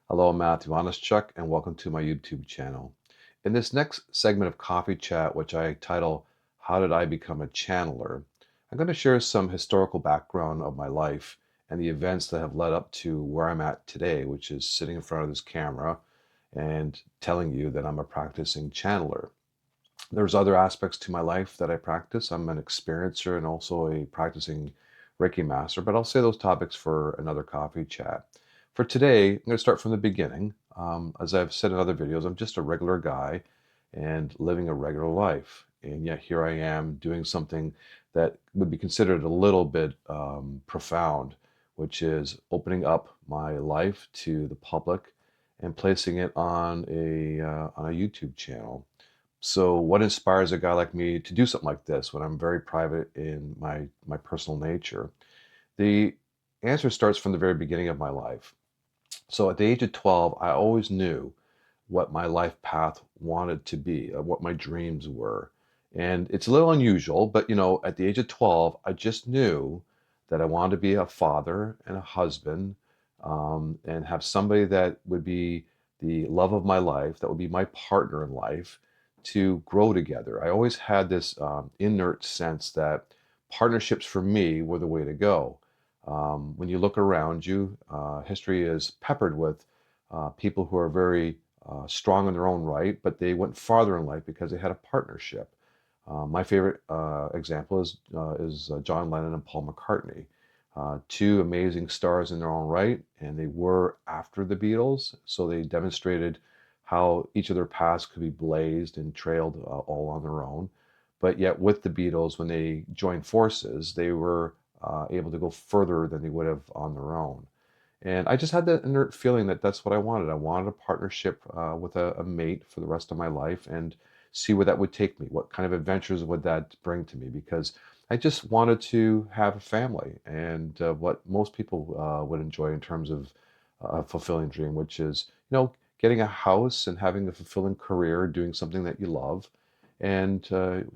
Hello, I'm Matthew Onyschuk, and welcome to my YouTube channel. In this next segment of Coffee Chat, which I title, How Did I Become a Channeler? I'm going to share some historical background of my life and the events that have led up to where I'm at today, which is sitting in front of this camera and telling you that I'm a practicing channeler. There's other aspects to my life that I practice. I'm an experiencer and also a practicing Reiki master, but I'll say those topics for another coffee chat. For today, I'm going to start from the beginning. As I've said in other videos, I'm just a regular guy and living a regular life. And yet here I am doing something that would be considered a little bit profound, which is opening up my life to the public and placing it on a YouTube channel. So what inspires a guy like me to do something like this when I'm very private in my personal nature? The answer starts from the very beginning of my life. So at the age of 12, I always knew what my life path wanted to be, what my dreams were. And it's a little unusual, but at the age of 12, I just knew that I wanted to be a father and a husband, and have somebody that would be the love of my life, that would be my partner in life, to grow together. I always had this inert sense that partnerships for me were the way to go. When you look around you, history is peppered with people who are very strong in their own right, but they went farther in life because they had a partnership. My favorite example is John Lennon and Paul McCartney, two amazing stars in their own right, and they were after the Beatles, so they demonstrated how each of their paths could be blazed and trailed all on their own. But yet, with the Beatles, when they joined forces, they were able to go further than they would have on their own. And I just had that inert feeling that that's what I wanted. I wanted a partnership with a mate for the rest of my life and see where that would take me. What kind of adventures would that bring to me? Because I just wanted to have a family and what most people would enjoy in terms of a fulfilling dream, which is, getting a house and having a fulfilling career, doing something that you love, and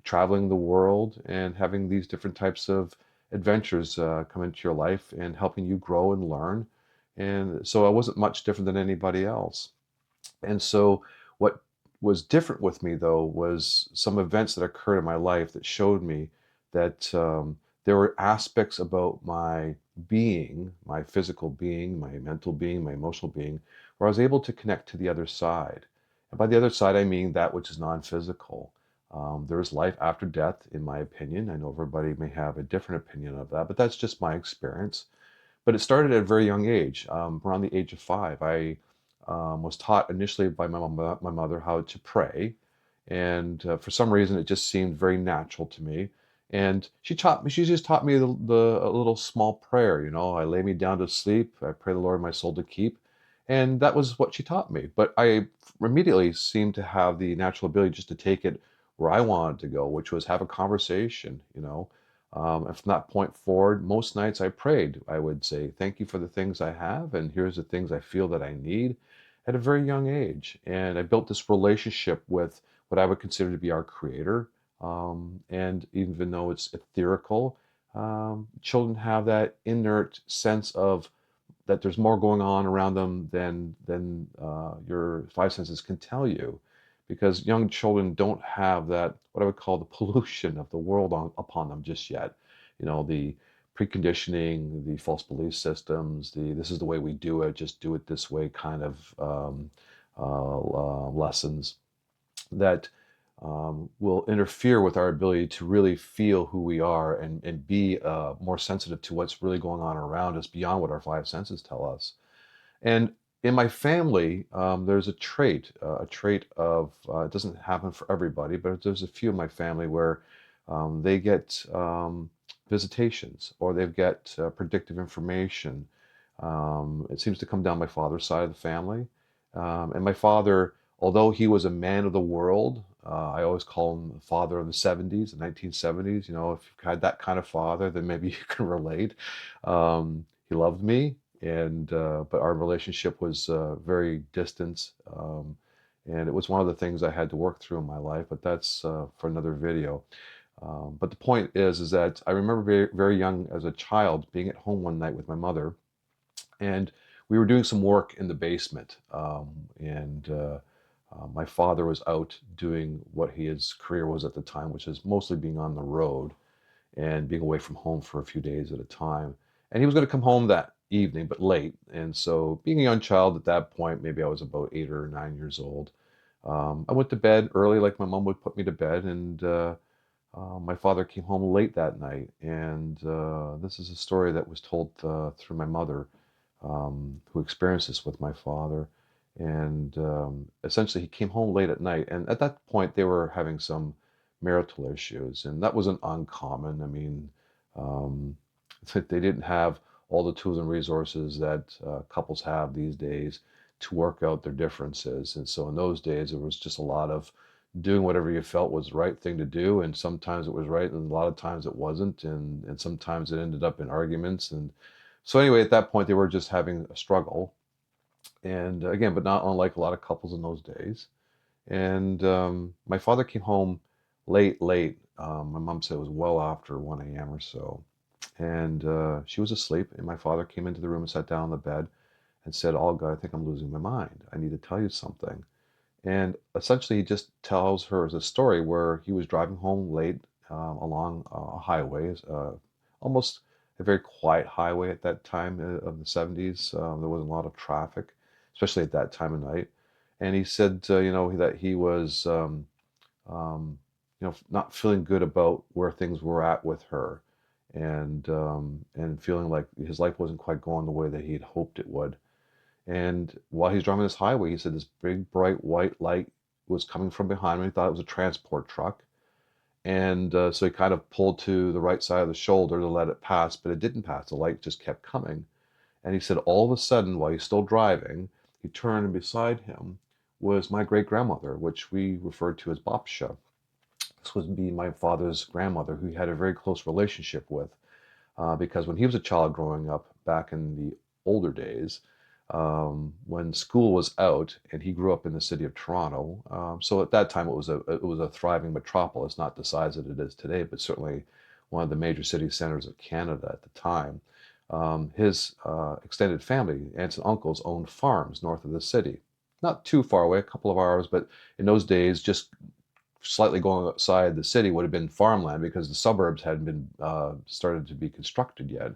traveling the world and having these different types of adventures come into your life and helping you grow and learn. And so I wasn't much different than anybody else. And so what was different with me, though, was some events that occurred in my life that showed me that there were aspects about my being, my physical being, my mental being, my emotional being, where I was able to connect to the other side. And by the other side, I mean that which is non-physical. There is life after death, in my opinion. I know everybody may have a different opinion of that, but that's just my experience. But it started at a very young age. Around the age of 5, I was taught initially by my mother how to pray, and for some reason it just seemed very natural to me. And she taught me. She just taught me a little small prayer. I lay me down to sleep. I pray the Lord my soul to keep, and that was what she taught me. But I immediately seemed to have the natural ability just to take it where I wanted to go, which was have a conversation. And from that point forward, most nights I prayed. I would say, "Thank you for the things I have, and here's the things I feel that I need," at a very young age. And I built this relationship with what I would consider to be our Creator. And even though it's etherical, children have that inert sense of that there's more going on around them than your five senses can tell you, because young children don't have that, what I would call, the pollution of the world upon them just yet. The preconditioning, the false belief systems, the this is the way we do it, just do it this way kind of lessons that will interfere with our ability to really feel who we are and be more sensitive to what's really going on around us beyond what our five senses tell us. And in my family, there's a trait of, it doesn't happen for everybody, but there's a few in my family where they get visitations, or they get predictive information. It seems to come down my father's side of the family. And my father, although he was a man of the world, I always call him the father of the 70s, the 1970s. If you've had that kind of father, then maybe you can relate. He loved me, and but our relationship was very distant, and it was one of the things I had to work through in my life. But that's for another video. But the point is that I remember very, very young as a child being at home one night with my mother, and we were doing some work in the basement, and my father was out doing what his career was at the time, which is mostly being on the road and being away from home for a few days at a time. And he was going to come home that evening, but late. And so, being a young child at that point, maybe I was about 8 or 9 years old. I went to bed early, like my mom would put me to bed, and my father came home late that night. And this is a story that was told through my mother, who experienced this with my father. And essentially, he came home late at night. And at that point, they were having some marital issues. And that wasn't uncommon. I mean, um, they didn't have all the tools and resources that couples have these days to work out their differences. And so in those days, it was just a lot of doing whatever you felt was the right thing to do. And sometimes it was right, and a lot of times it wasn't. And sometimes it ended up in arguments. And so anyway, at that point, they were just having a struggle. And again, but not unlike a lot of couples in those days. And my father came home late, late. My mom said it was well after 1 a.m. or so. And she was asleep. And my father came into the room and sat down on the bed and said, Olga, I think I'm losing my mind. I need to tell you something. And essentially, he just tells her the story where he was driving home late along a highway, almost a very quiet highway at that time of the 70s. There wasn't a lot of traffic, especially at that time of night. And he said, that he was, not feeling good about where things were at with her, and feeling like his life wasn't quite going the way that he had hoped it would. And while he's driving this highway, he said this big, bright white light was coming from behind him. He thought it was a transport truck. And so he kind of pulled to the right side of the shoulder to let it pass, but it didn't pass. The light just kept coming. And he said all of a sudden, while he's still driving, he turned, and beside him was my great grandmother, which we referred to as Babsha. This would be my father's grandmother, who he had a very close relationship with, because when he was a child growing up back in the older days, when school was out, and he grew up in the city of Toronto. So at that time, it was a thriving metropolis, not the size that it is today, but certainly one of the major city centers of Canada at the time. His extended family, aunts and uncles, owned farms north of the city, not too far away, a couple of hours, but in those days, just slightly going outside the city would have been farmland because the suburbs hadn't been started to be constructed yet.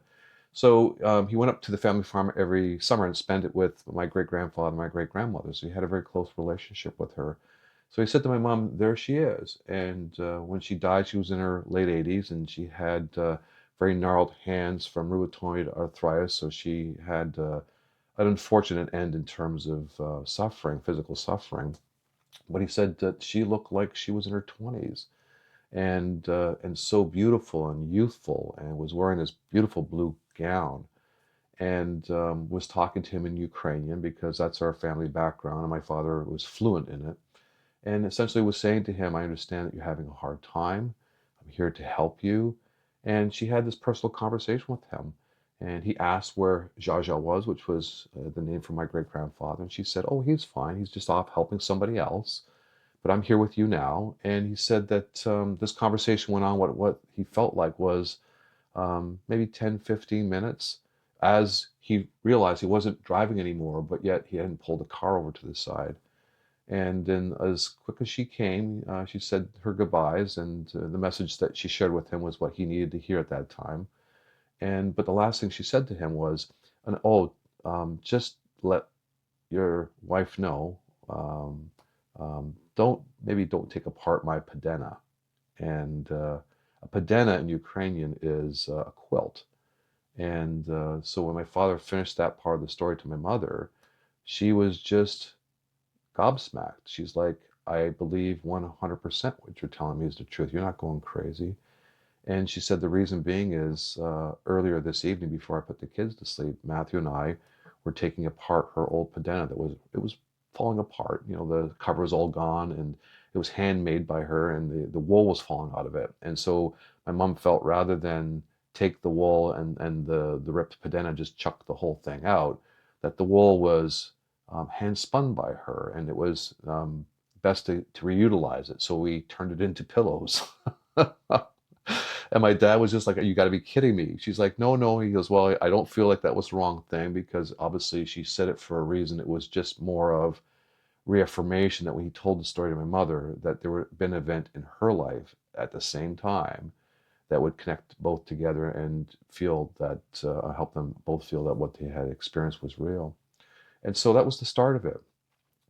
So he went up to the family farm every summer and spent it with my great grandfather and my great grandmother. So he had a very close relationship with her. So he said to my mom, "There she is." And when she died, she was in her late 80s, and she had very gnarled hands from rheumatoid arthritis. So she had an unfortunate end in terms of suffering, physical suffering. But he said that she looked like she was in her 20s, and so beautiful and youthful, and was wearing this beautiful blue gown, and was talking to him in Ukrainian because that's our family background, and my father was fluent in it, and essentially was saying to him, "I understand that you're having a hard time. I'm here to help you." And she had this personal conversation with him. And he asked where Jaja was, which was the name for my great grandfather. And she said, "Oh, he's fine. He's just off helping somebody else, but I'm here with you now." And he said that this conversation went on. What he felt like was maybe 10, 15 minutes, as he realized he wasn't driving anymore, but yet he hadn't pulled the car over to the side. And then, as quick as she came, she said her goodbyes, and the message that she shared with him was what he needed to hear at that time. But the last thing she said to him was, "Oh, just let your wife know. Don't take apart my padena." And a padena in Ukrainian is a quilt. And so when my father finished that part of the story to my mother, she was just gobsmacked. She's like, "I believe 100% what you're telling me is the truth. You're not going crazy." And she said the reason being is earlier this evening, before I put the kids to sleep, Matthew and I were taking apart her old padena it was falling apart. The cover was all gone, and it was handmade by her, and the wool was falling out of it. And so my mom felt, rather than take the wool and the ripped padena, just chuck the whole thing out, that the wool was hand spun by her, and it was best to reutilize it. So we turned it into pillows. And my dad was just like, you got to be kidding me. She's like, no, no. He goes, well, I don't feel like that was the wrong thing because obviously she said it for a reason. It was just more of reaffirmation that when he told the story to my mother, that there had been an event in her life at the same time that would connect both together and feel that, help them both feel that what they had experienced was real. And so that was the start of it.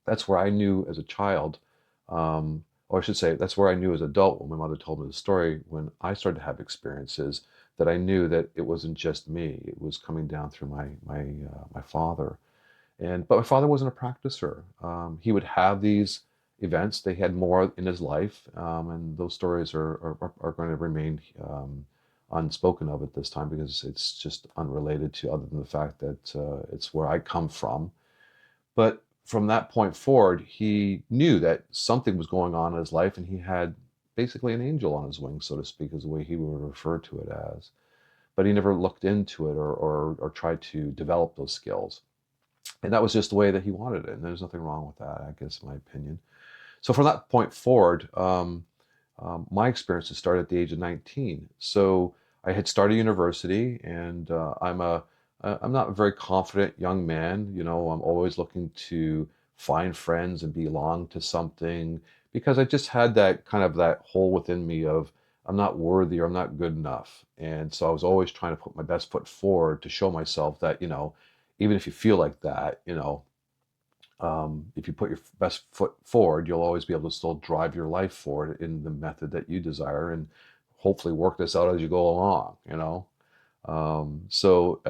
That's where I knew as a child, or I should say, that's where I knew as an adult when my mother told me the story, when I started to have experiences, that I knew that it wasn't just me. It was coming down through my father. But my father wasn't a practicer. He would have these events. They had more in his life, and those stories are going to remain unspoken of at this time because it's just unrelated to other than the fact that it's where I come from. But from that point forward, he knew that something was going on in his life, and he had basically an angel on his wing, so to speak, is the way he would refer to it as. But he never looked into it or tried to develop those skills. And that was just the way that he wanted it. And there's nothing wrong with that, I guess, in my opinion. So from that point forward, my experiences started at the age of 19. So I had started university, and I'm not a very confident young man. You know, I'm always looking to find friends and belong to something because I just had that kind of that hole within me of I'm not worthy or I'm not good enough. And so I was always trying to put my best foot forward to show myself that, even if you feel like that, if you put your best foot forward, you'll always be able to still drive your life forward in the method that you desire and hopefully work this out as you go along. So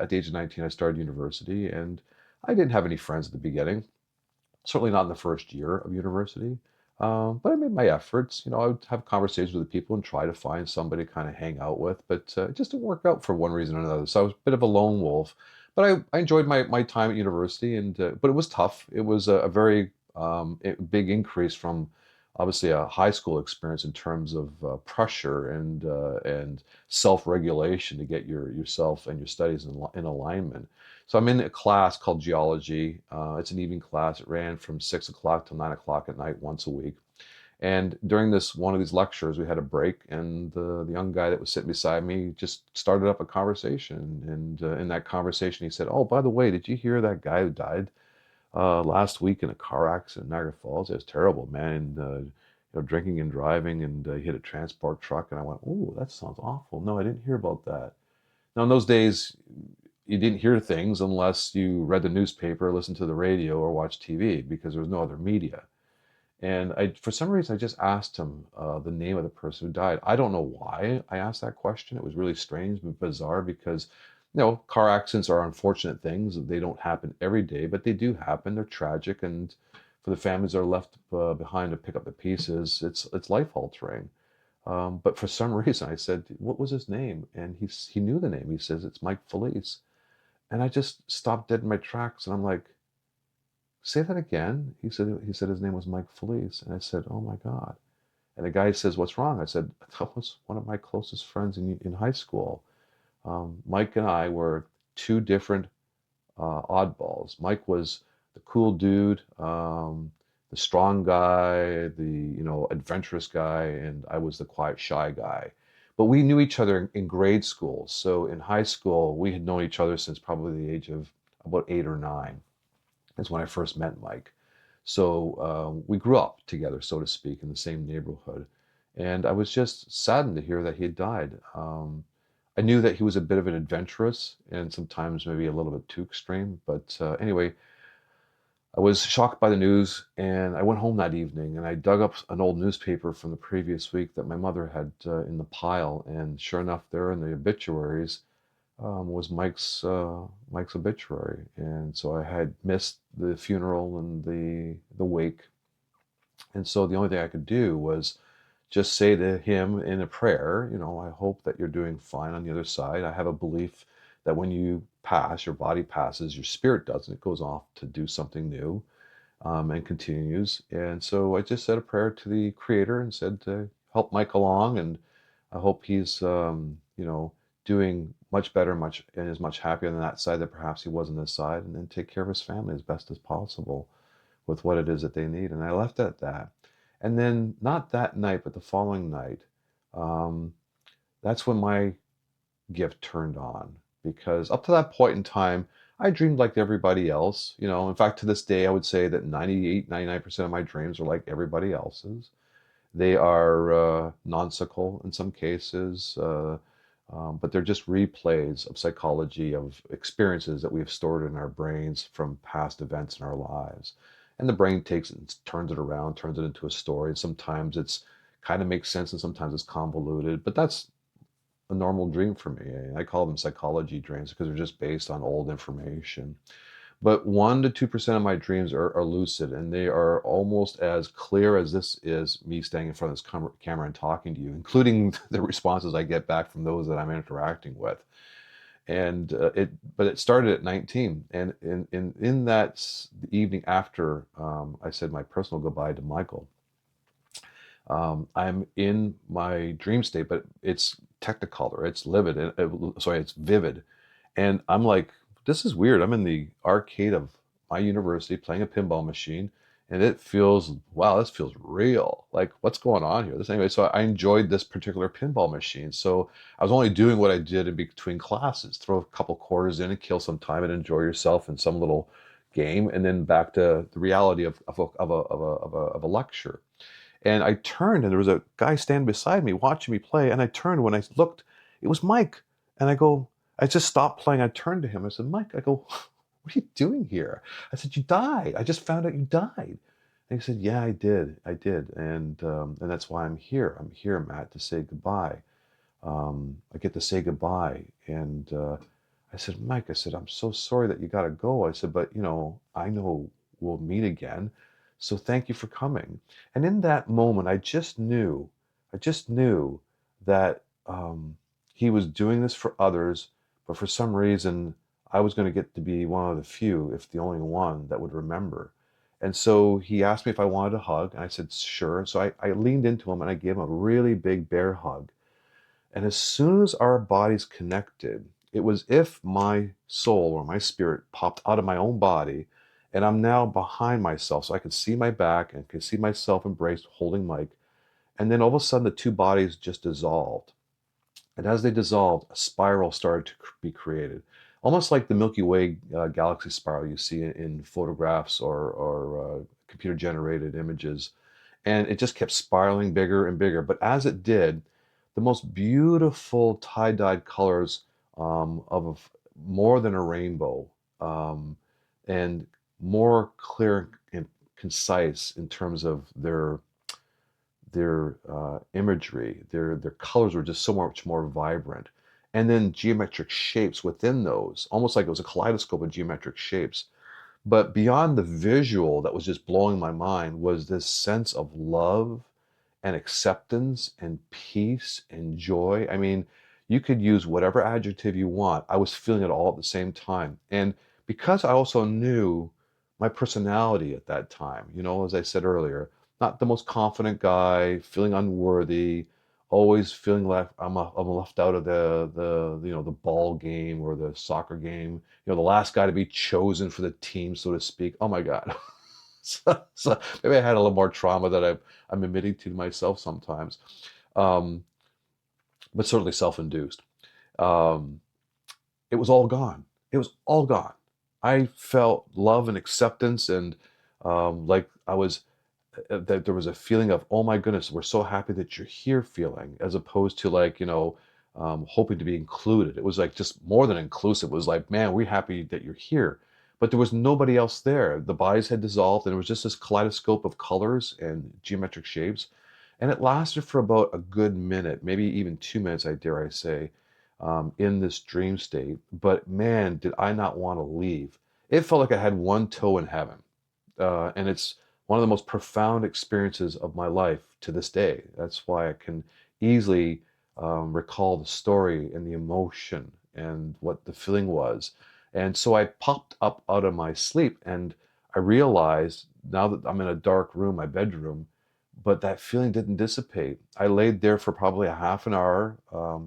at the age of 19, I started university and I didn't have any friends at the beginning, certainly not in the first year of university. But I made my efforts. I would have conversations with the people and try to find somebody to kind of hang out with, but it just didn't work out for one reason or another. So I was a bit of a lone wolf. But I enjoyed my time at university, but it was tough. It was a very big increase from obviously a high school experience in terms of pressure and self-regulation to get yourself and your studies in alignment. So I'm in a class called geology. It's an evening class. It ran from 6 o'clock till 9 o'clock at night once a week. And during this one of these lectures, we had a break, and the young guy that was sitting beside me just started up a conversation. And in that conversation, he said, "Oh, by the way, did you hear that guy who died last week in a car accident in Niagara Falls? It was terrible, man. And, drinking and driving, and he hit a transport truck." And I went, "Oh, that sounds awful. No, I didn't hear about that." Now, in those days, you didn't hear things unless you read the newspaper, listened to the radio, or watched TV because there was no other media. And for some reason, I just asked him the name of the person who died. I don't know why I asked that question. It was really strange and bizarre because, car accidents are unfortunate things. They don't happen every day, but they do happen. They're tragic, and for the families that are left behind to pick up the pieces, it's life altering. But for some reason, I said, "What was his name?" And he knew the name. He says, "It's Mike Felice." And I just stopped dead in my tracks, and I'm like, "Say that again." He said his name was Mike Felice, and I said, "Oh my God." And the guy says, "What's wrong?" I said, "That was one of my closest friends in high school. Mike and I were two different oddballs. Mike was the cool dude, the strong guy, the adventurous guy, and I was the quiet, shy guy. But we knew each other in grade school. So in high school, we had known each other since probably the age of about 8 or 9. Is when I first met Mike. So we grew up together, so to speak, in the same neighborhood. And I was just saddened to hear that he had died. I knew that he was a bit of an adventurous and sometimes maybe a little bit too extreme. But anyway, I was shocked by the news, and I went home that evening and I dug up an old newspaper from the previous week that my mother had in the pile. And sure enough, there in the obituaries was Mike's obituary, and so I had missed the funeral and the wake, and so the only thing I could do was just say to him in a prayer, "I hope that you're doing fine on the other side. I have a belief that when you pass, your body passes, your spirit doesn't. It goes off to do something new." And continues. And so I just said a prayer to the Creator and said to help Mike along, and I hope he's, doing much better, much and is much happier than that side that perhaps he was on this side, and then take care of his family as best as possible with what it is that they need. And I left it at that. And then not that night, but the following night, um, that's when my gift turned on, because up to that point in time, I dreamed like everybody else. In fact, to this day, I would say that 98, 99% of my dreams are like everybody else's. They are nonsensical in some cases, but they're just replays of psychology, of experiences that we've stored in our brains from past events in our lives. And the brain takes it and turns it around, turns it into a story. And sometimes it's kind of makes sense and sometimes it's convoluted, but that's a normal dream for me. I call them psychology dreams because they're just based on old information. But 1 to 2% of my dreams are lucid, and they are almost as clear as this is me standing in front of this camera and talking to you, including the responses I get back from those that I'm interacting with. And but it started at 19, and in that evening after I said my personal goodbye to Michael, I'm in my dream state, but it's technicolor, it's livid, sorry, it's vivid. And I'm like, this is weird. I'm in the arcade of my university playing a pinball machine, and it feels, wow, this feels real. Like, what's going on here? Anyway, so I enjoyed this particular pinball machine. So I was only doing what I did in between classes, throw a couple quarters in and kill some time and enjoy yourself in some little game, and then back to the reality of a lecture. And I turned, and there was a guy standing beside me watching me play. And I turned, when I looked, it was Mike. And I just stopped playing. I turned to him. I said, Mike, what are you doing here? I said, you died. I just found out you died. And he said, yeah, I did. I did. And that's why I'm here. I'm here, Matt, to say goodbye. I get to say goodbye. And I said, Mike, I said, I'm so sorry that you got to go. I said, but I know we'll meet again. So thank you for coming. And in that moment, I just knew that he was doing this for others, but for some reason, I was going to get to be one of the few, if the only one, that would remember. And so he asked me if I wanted a hug, and I said, sure. So I leaned into him and I gave him a really big bear hug. And as soon as our bodies connected, it was if my soul or my spirit popped out of my own body, and I'm now behind myself. So I could see my back and could see myself embraced holding Mike. And then all of a sudden, the two bodies just dissolved. And as they dissolved, a spiral started to be created, almost like the Milky Way galaxy spiral you see in photographs or computer generated images. And it just kept spiraling bigger and bigger. But as it did, the most beautiful tie-dyed colors of more than a rainbow, um, and more clear and concise in terms of their imagery. Their colors were just so much more vibrant. And then geometric shapes within those, almost like it was a kaleidoscope of geometric shapes. But beyond the visual that was just blowing my mind was this sense of love and acceptance and peace and joy. I mean, you could use whatever adjective you want. I was feeling it all at the same time. And because I also knew my personality at that time, as I said earlier, not the most confident guy, feeling unworthy, always feeling like I'm left out of the ball game or the soccer game, the last guy to be chosen for the team, so to speak. Oh my God. So maybe I had a little more trauma that I'm admitting to myself sometimes, um, but certainly self-induced. Um, it was all gone. It was all gone. I felt love and acceptance, and like I was that there was a feeling of, oh my goodness, we're so happy that you're here feeling, as opposed to like, hoping to be included. It was like just more than inclusive. It was like, man, we're happy that you're here. But there was nobody else there. The bodies had dissolved, and it was just this kaleidoscope of colors and geometric shapes. And it lasted for about a good minute, maybe even 2 minutes, I dare I say, in this dream state. But man, did I not want to leave. It felt like I had one toe in heaven. And it's one of the most profound experiences of my life to this day. That's why I can easily recall the story and the emotion and what the feeling was. And so I popped up out of my sleep, and I realized now that I'm in a dark room, my bedroom, but that feeling didn't dissipate. I laid there for probably a half an hour,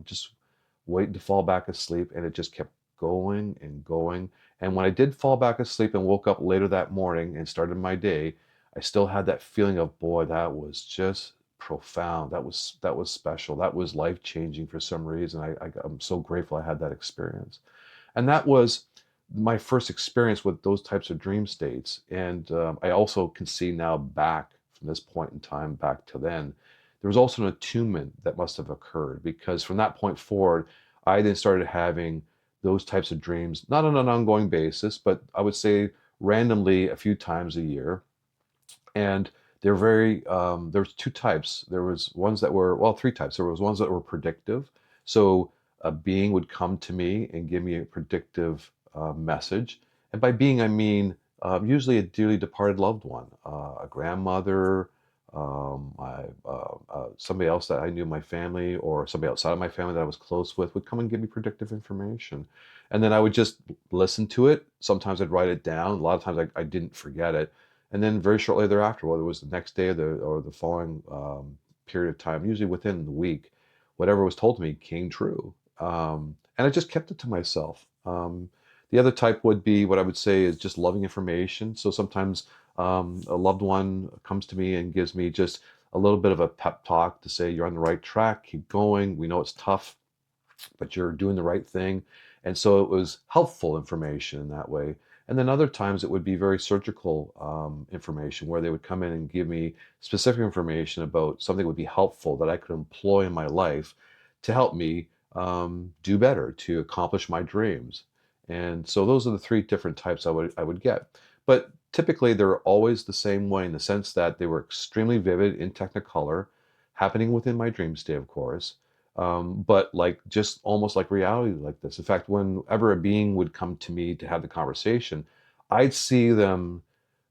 just waiting to fall back asleep, and it just kept going and going. And when I did fall back asleep and woke up later that morning and started my day, I still had that feeling of, boy, that was just profound. That was special. That was life changing for some reason. I'm so grateful I had that experience. And that was my first experience with those types of dream states. And I also can see now back from this point in time back to then, there was also an attunement that must have occurred, because from that point forward, I then started having those types of dreams, not on an ongoing basis, but I would say randomly a few times a year. And they're very, there's two types. There was ones that were, well, three types. There was ones that were predictive. So a being would come to me and give me a predictive message. And by being, I mean usually a dearly departed loved one, a grandmother, somebody else that I knew in my family, or somebody outside of my family that I was close with would come and give me predictive information. And then I would just listen to it. Sometimes I'd write it down. A lot of times I didn't forget it. And then very shortly thereafter, whether it was the next day or the following period of time, usually within the week, whatever was told to me came true. And I just kept it to myself. The other type would be what I would say is just loving information. So sometimes a loved one comes to me and gives me just a little bit of a pep talk to say, you're on the right track, keep going. We know it's tough, but you're doing the right thing. And so it was helpful information in that way. And then other times it would be very surgical information, where they would come in and give me specific information about something that would be helpful that I could employ in my life to help me do better, to accomplish my dreams. And so those are the three different types I would get. But typically they're always the same way, in the sense that they were extremely vivid in technicolor, happening within my dream state, of course, but like just almost like reality like this. In fact, whenever a being would come to me to have the conversation, I'd see them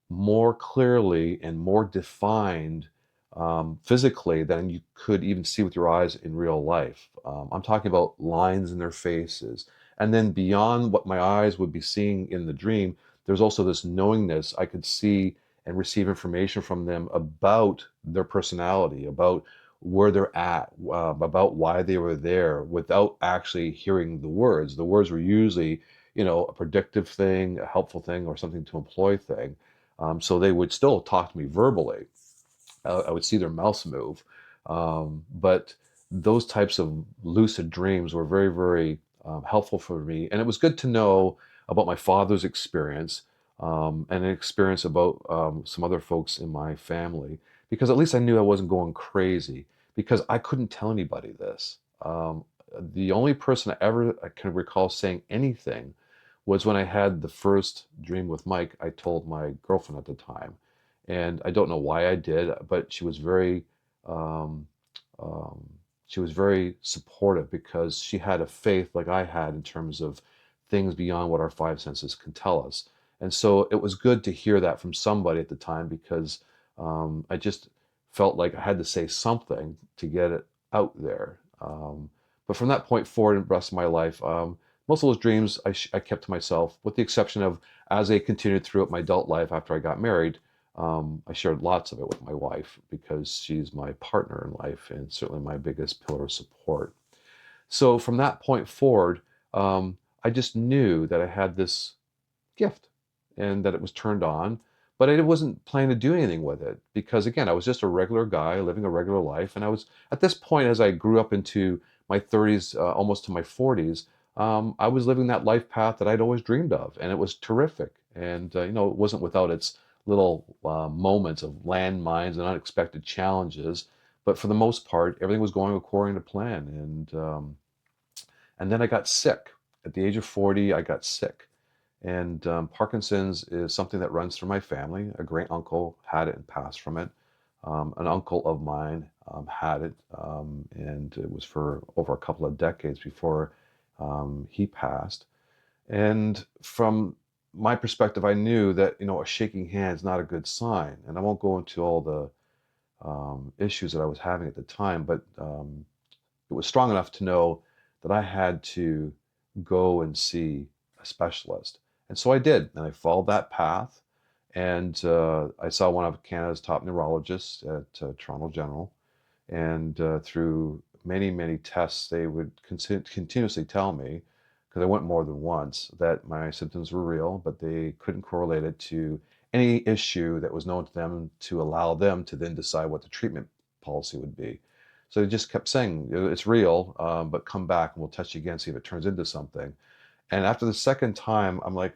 more clearly and more defined physically than you could even see with your eyes in real life. I'm talking about lines in their faces. And then beyond what my eyes would be seeing in the dream, there's also this knowingness. I could see and receive information from them about their personality, about where they're at, about why they were there, without actually hearing the words. The words were usually, a predictive thing, a helpful thing, or something to employ thing. So they would still talk to me verbally. I would see their mouths move. But those types of lucid dreams were very, very helpful for me. And it was good to know about my father's experience, and an experience about some other folks in my family, because at least I knew I wasn't going crazy, because I couldn't tell anybody this. The only person I can recall saying anything was when I had the first dream with Mike. I told my girlfriend at the time, and I don't know why I did, but um, um, she was very supportive, because she had a faith like I had in terms of things beyond what our five senses can tell us. And so it was good to hear that from somebody at the time, because I just felt like I had to say something to get it out there. But from that point forward in the rest of my life, most of those dreams I kept to myself, with the exception of, as they continued throughout my adult life after I got married. I shared lots of it with my wife, because she's my partner in life and certainly my biggest pillar of support. So from that point forward, I just knew that I had this gift and that it was turned on, but I wasn't planning to do anything with it, because again, I was just a regular guy living a regular life. And I was at this point, as I grew up into my 30s, almost to my 40s, I was living that life path that I'd always dreamed of, and it was terrific. And it wasn't without its little moments of landmines and unexpected challenges, but for the most part, everything was going according to plan. And then I got sick. At the age of 40, I got sick. And Parkinson's is something that runs through my family. A great uncle had it and passed from it. An uncle of mine had it, and it was for over a couple of decades before he passed. And from my perspective, I knew that a shaking hand is not a good sign. And I won't go into all the issues that I was having at the time, but it was strong enough to know that I had to go and see a specialist. And so I did, and I followed that path. And I saw one of Canada's top neurologists at Toronto General. And through many, many tests, they would continuously tell me, because I went more than once, that my symptoms were real, but they couldn't correlate it to any issue that was known to them to allow them to then decide what the treatment policy would be. So they just kept saying, it's real, but come back and we'll test you again, see if it turns into something. And after the second time, I'm like,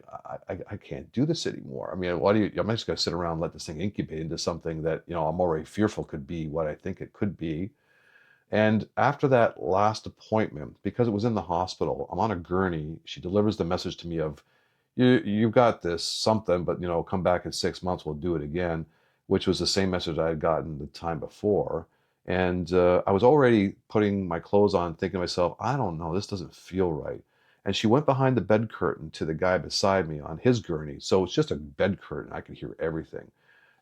I can't do this anymore. I mean, I'm just going to sit around and let this thing incubate into something that, I'm already fearful could be what I think it could be. And after that last appointment, because it was in the hospital, I'm on a gurney. She delivers the message to me of, you've got this something, but come back in 6 months, we'll do it again, which was the same message I had gotten the time before. And I was already putting my clothes on, thinking to myself, I don't know, this doesn't feel right. And she went behind the bed curtain to the guy beside me on his gurney. So it's just a bed curtain. I could hear everything.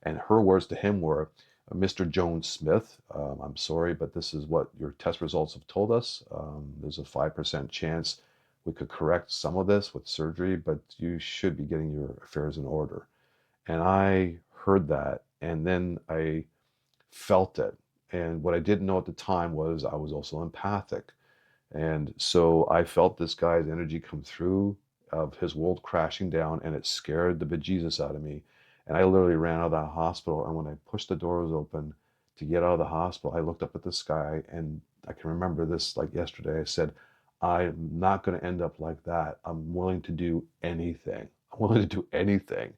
And her words to him were, Mr. Jones Smith, I'm sorry, but this is what your test results have told us. There's a 5% chance we could correct some of this with surgery, but you should be getting your affairs in order. And I heard that, and then I felt it. And what I didn't know at the time was I was also empathic. And so I felt this guy's energy come through of his world crashing down, and it scared the bejesus out of me. And I literally ran out of that hospital. And when I pushed the doors open to get out of the hospital, I looked up at the sky, and I can remember this like yesterday. I said, I'm not going to end up like that. I'm willing to do anything. I'm willing to do anything.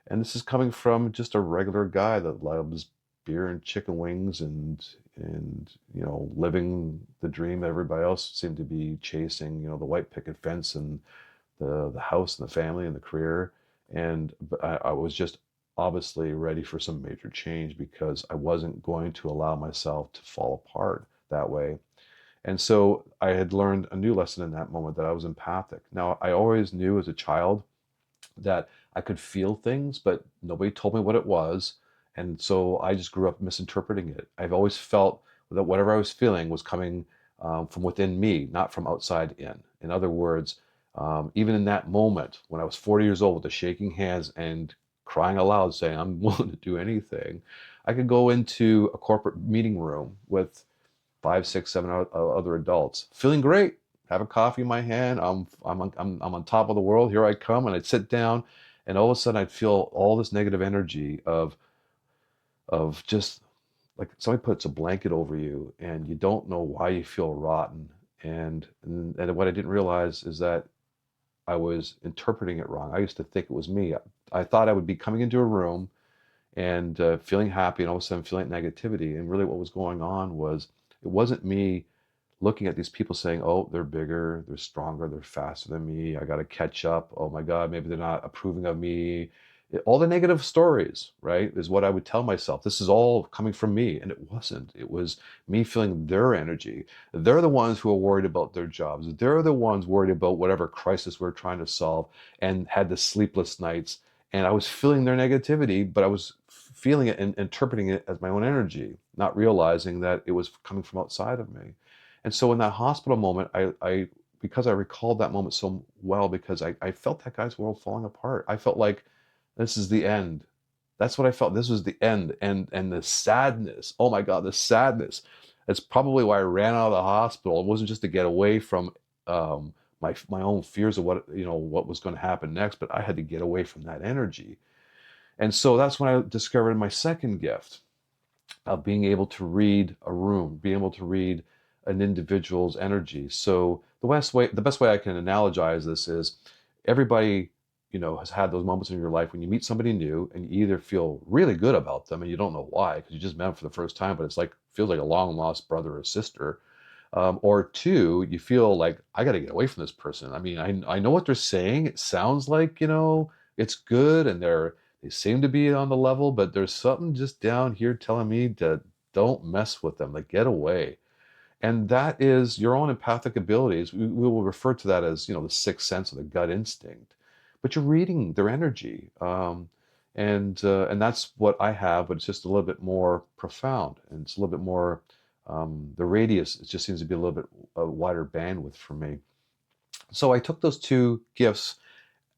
And this is coming from just a regular guy that loves beer and chicken wings and living the dream that everybody else seemed to be chasing, the white picket fence and the house and the family and the career. And I was just obviously ready for some major change because I wasn't going to allow myself to fall apart that way. And so I had learned a new lesson in that moment, that I was empathic. Now, I always knew as a child that I could feel things, but nobody told me what it was. And so I just grew up misinterpreting it. I've always felt that whatever I was feeling was coming from within me, not from outside in. In other words, even in that moment when I was 40 years old with the shaking hands and crying aloud saying, I'm willing to do anything, I could go into a corporate meeting room with five, six, seven other adults, feeling great, have a coffee in my hand. I'm on top of the world. Here I come, and I'd sit down, and all of a sudden I'd feel all this negative energy of just like somebody puts a blanket over you, and you don't know why you feel rotten. And what I didn't realize is that I was interpreting it wrong. I used to think it was me. I thought I would be coming into a room and feeling happy, and all of a sudden feeling negativity. And really, what was going on was it wasn't me looking at these people saying, oh, they're bigger, they're stronger, they're faster than me, I got to catch up. Oh my God, maybe they're not approving of me. All the negative stories, right, is what I would tell myself. This is all coming from me. And it wasn't. It was me feeling their energy. They're the ones who are worried about their jobs. They're the ones worried about whatever crisis we're trying to solve and had the sleepless nights. And I was feeling their negativity, but I was feeling it and interpreting it as my own energy, not realizing that it was coming from outside of me. And so in that hospital moment, I because I recalled that moment so well, because I felt that guy's world falling apart. I felt like this is the end. That's what I felt. This was the end. And the sadness, oh my God, the sadness. That's probably why I ran out of the hospital. It wasn't just to get away from my own fears of what was going to happen next, but I had to get away from that energy. And so that's when I discovered my second gift of being able to read a room, being able to read an individual's energy. So the best way I can analogize this is everybody, has had those moments in your life when you meet somebody new and you either feel really good about them and you don't know why because you just met them for the first time, but it's like feels like a long lost brother or sister. Or two, you feel like I got to get away from this person. I mean, I know what they're saying. It sounds like it's good, and they seem to be on the level, but there's something just down here telling me to don't mess with them. Like get away. And that is your own empathic abilities. We will refer to that as the sixth sense or the gut instinct. But you're reading their energy, and that's what I have. But it's just a little bit more profound, and it's a little bit more. The radius, it just seems to be a little bit a wider bandwidth for me. So I took those two gifts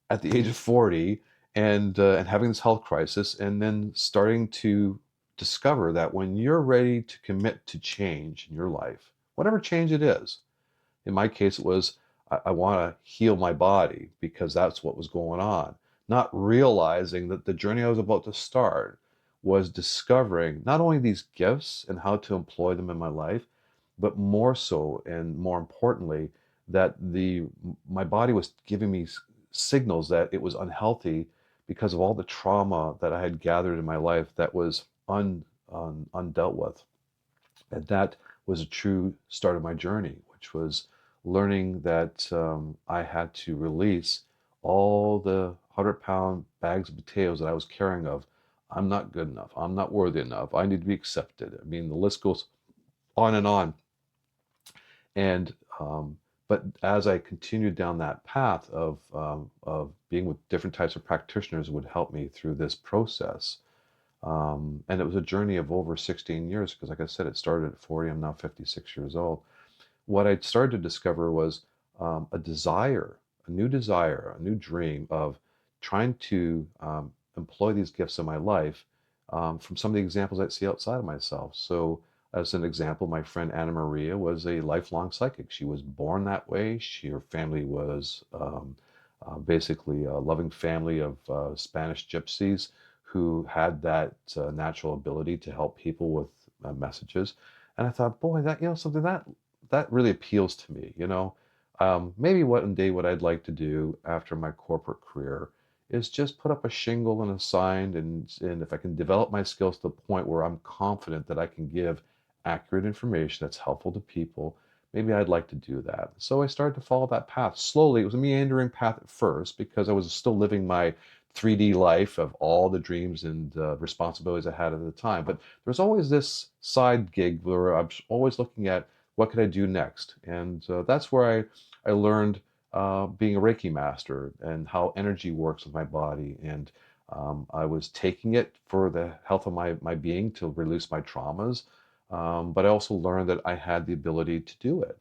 at the age of 40 and having this health crisis, and then starting to discover that when you're ready to commit to change in your life, whatever change it is, in my case, it was I want to heal my body because that's what was going on, not realizing that the journey I was about to start was discovering not only these gifts and how to employ them in my life, but more so and more importantly, that my body was giving me signals that it was unhealthy because of all the trauma that I had gathered in my life that was undealt with. And that was a true start of my journey, which was learning that I had to release all the 100-pound bags of potatoes that I was carrying of, I'm not good enough, I'm not worthy enough, I need to be accepted. I mean, the list goes on and on. And but as I continued down that path of being with different types of practitioners would help me through this process. And it was a journey of over 16 years because, like I said, it started at 40. I'm now 56 years old. What I started to discover was a desire, a new desire, a new dream of trying to employ these gifts in my life from some of the examples I see outside of myself. So, as an example, my friend Anna Maria was a lifelong psychic. She was born that way. Her family was basically a loving family of Spanish gypsies who had that natural ability to help people with messages. And I thought, boy, that something that really appeals to me. Maybe one day what I'd like to do after my corporate career is just put up a shingle and a sign, and if I can develop my skills to the point where I'm confident that I can give accurate information that's helpful to people, maybe I'd like to do that. So I started to follow that path slowly. It was a meandering path at first because I was still living my 3D life of all the dreams and responsibilities I had at the time. But there's always this side gig where I'm always looking at what could I do next, and that's where I learned being a Reiki master and how energy works with my body. And I was taking it for the health of my being to release my traumas. But I also learned that I had the ability to do it.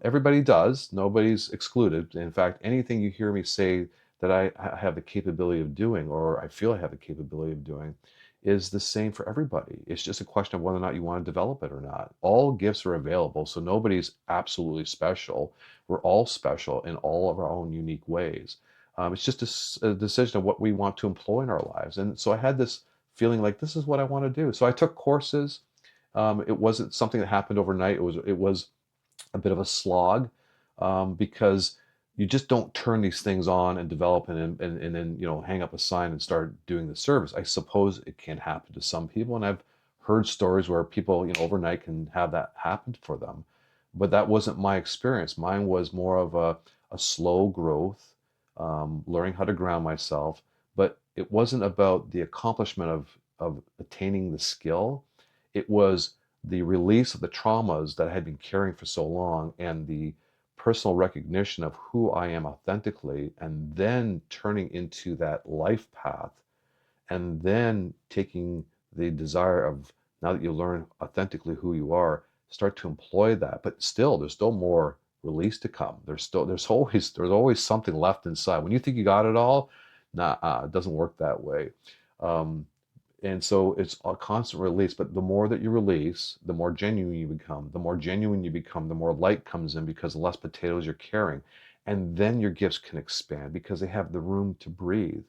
Everybody does, nobody's excluded. In fact, anything you hear me say that I have the capability of doing, or I feel I have the capability of doing, is the same for everybody. It's just a question of whether or not you want to develop it or not. All gifts are available, so nobody's absolutely special. We're all special in all of our own unique ways. It's just a decision of what we want to employ in our lives. And so I had this feeling like this is what I want to do. So I took courses. It wasn't something that happened overnight. It was a bit of a slog because you just don't turn these things on and develop and then hang up a sign and start doing the service. I suppose it can happen to some people, and I've heard stories where people overnight can have that happen for them, but that wasn't my experience. Mine was more of a slow growth, learning how to ground myself, but it wasn't about the accomplishment of attaining the skill. It was the release of the traumas that I had been carrying for so long and the personal recognition of who I am authentically, and then turning into that life path, and then taking the desire of, now that you learn authentically who you are, start to employ that. But still, there's still more release to come. There's always something left inside. When you think you got it all, nah, it doesn't work that way. Um, and so it's a constant release, but the more that you release, the more genuine you become. The more genuine you become, the more light comes in because the less potatoes you're carrying. And then your gifts can expand because they have the room to breathe.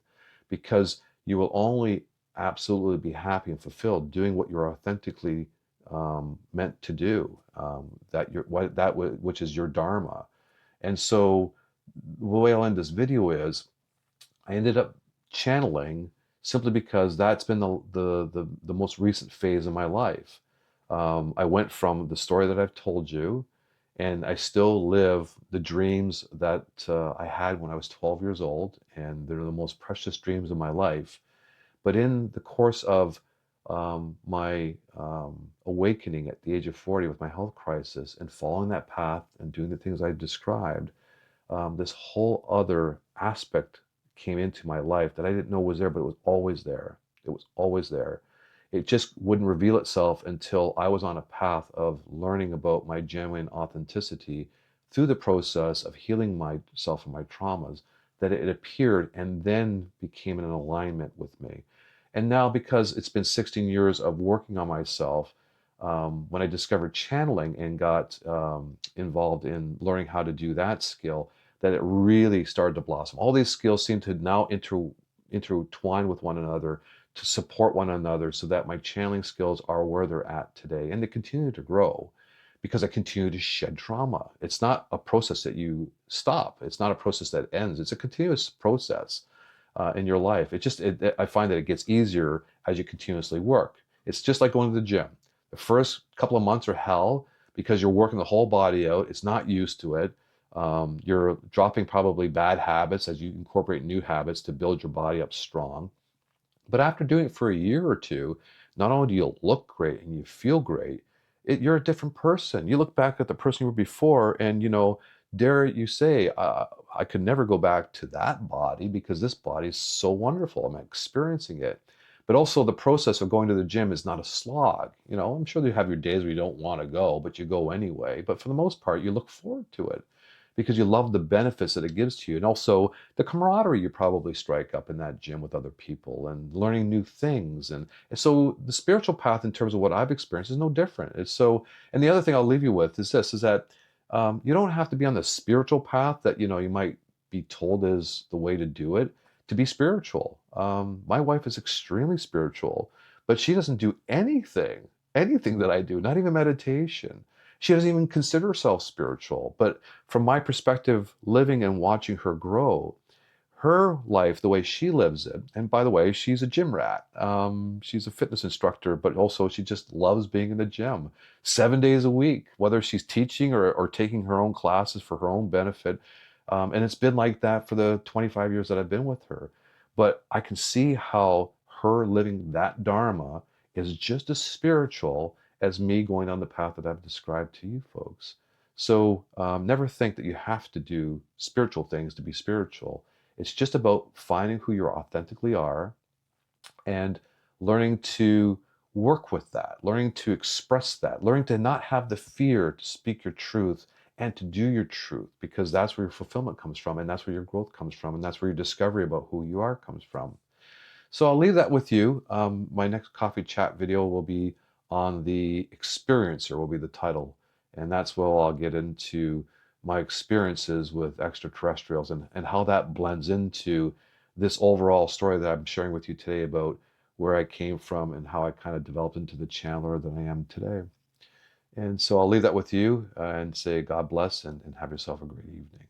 Because you will only absolutely be happy and fulfilled doing what you're authentically meant to do, which is your dharma. And so the way I'll end this video is I ended up channeling simply because that's been the most recent phase of my life. I went from the story that I've told you, and I still live the dreams that I had when I was 12 years old, and they're the most precious dreams of my life. But in the course of my awakening at the age of 40 with my health crisis and following that path and doing the things I described, this whole other aspect came into my life that I didn't know was there, but it was always there. It was always there. It just wouldn't reveal itself until I was on a path of learning about my genuine authenticity through the process of healing myself from my traumas, that it appeared and then became in alignment with me. And now, because it's been 16 years of working on myself, when I discovered channeling and got involved in learning how to do that skill, that it really started to blossom. All these skills seem to now intertwine with one another to support one another so that my channeling skills are where they're at today. And they continue to grow because I continue to shed trauma. It's not a process that you stop. It's not a process that ends. It's a continuous process in your life. I find that it gets easier as you continuously work. It's just like going to the gym. The first couple of months are hell because you're working the whole body out. It's not used to it. You're dropping probably bad habits as you incorporate new habits to build your body up strong. But after doing it for a year or two, not only do you look great and you feel great, you're a different person. You look back at the person you were before, and dare you say, I could never go back to that body because this body is so wonderful. I'm experiencing it. But also, the process of going to the gym is not a slog. I'm sure you have your days where you don't want to go, but you go anyway. But for the most part, you look forward to it because you love the benefits that it gives to you. And also the camaraderie you probably strike up in that gym with other people and learning new things. And so the spiritual path in terms of what I've experienced is no different. And the other thing I'll leave you with is this, is that you don't have to be on the spiritual path that, you might be told is the way to do it to be spiritual. My wife is extremely spiritual, but she doesn't do anything that I do, not even meditation. She doesn't even consider herself spiritual. But from my perspective, living and watching her grow, her life, the way she lives it, and by the way, she's a gym rat. She's a fitness instructor, but also she just loves being in the gym 7 days a week, whether she's teaching or taking her own classes for her own benefit. And it's been like that for the 25 years that I've been with her. But I can see how her living that Dharma is just as spiritual as me going on the path that I've described to you folks. So never think that you have to do spiritual things to be spiritual. It's just about finding who you authentically are and learning to work with that, learning to express that, learning to not have the fear to speak your truth and to do your truth, because that's where your fulfillment comes from, and that's where your growth comes from, and that's where your discovery about who you are comes from. So I'll leave that with you. My next coffee chat video will be on the experiencer, will be the title. And that's where I'll get into my experiences with extraterrestrials and how that blends into this overall story that I'm sharing with you today about where I came from and how I kind of developed into the channeler that I am today. And so I'll leave that with you and say God bless and have yourself a great evening.